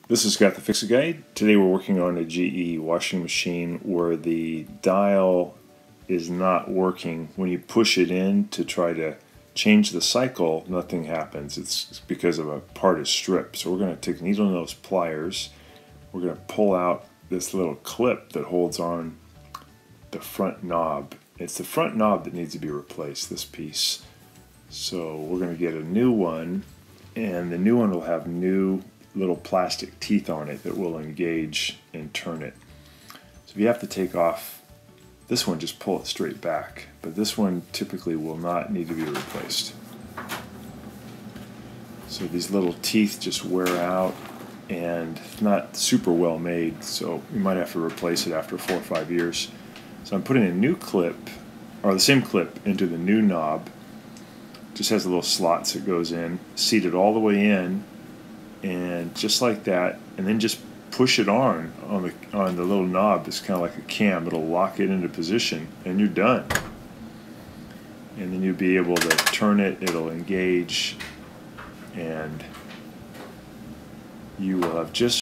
This is Got the Fix It Guide. Today we're working on a GE washing machine where the dial is not working. When you push it in to try to change the cycle, nothing happens. It's because of a part is stripped. So we're going to take needle nose pliers. We're going to pull out this little clip that holds on the front knob. It's the front knob that needs to be replaced, this piece. So we're going to get a new one, and the new one will have new little plastic teeth on it that will engage and turn it. So if you have to take off this one, just pull it straight back, but this one typically will not need to be replaced. So these little teeth just wear out and not super well made, so you might have to replace it after 4 or 5 years. So I'm putting a new clip, or the same clip, into the new knob. Just has little slots that goes in, seated all the way in, and just like that, and then just push it on the little knob. It's kind of like a cam. It'll lock it into position, and you're done. And then you'll be able to turn it. It'll engage, and you will have just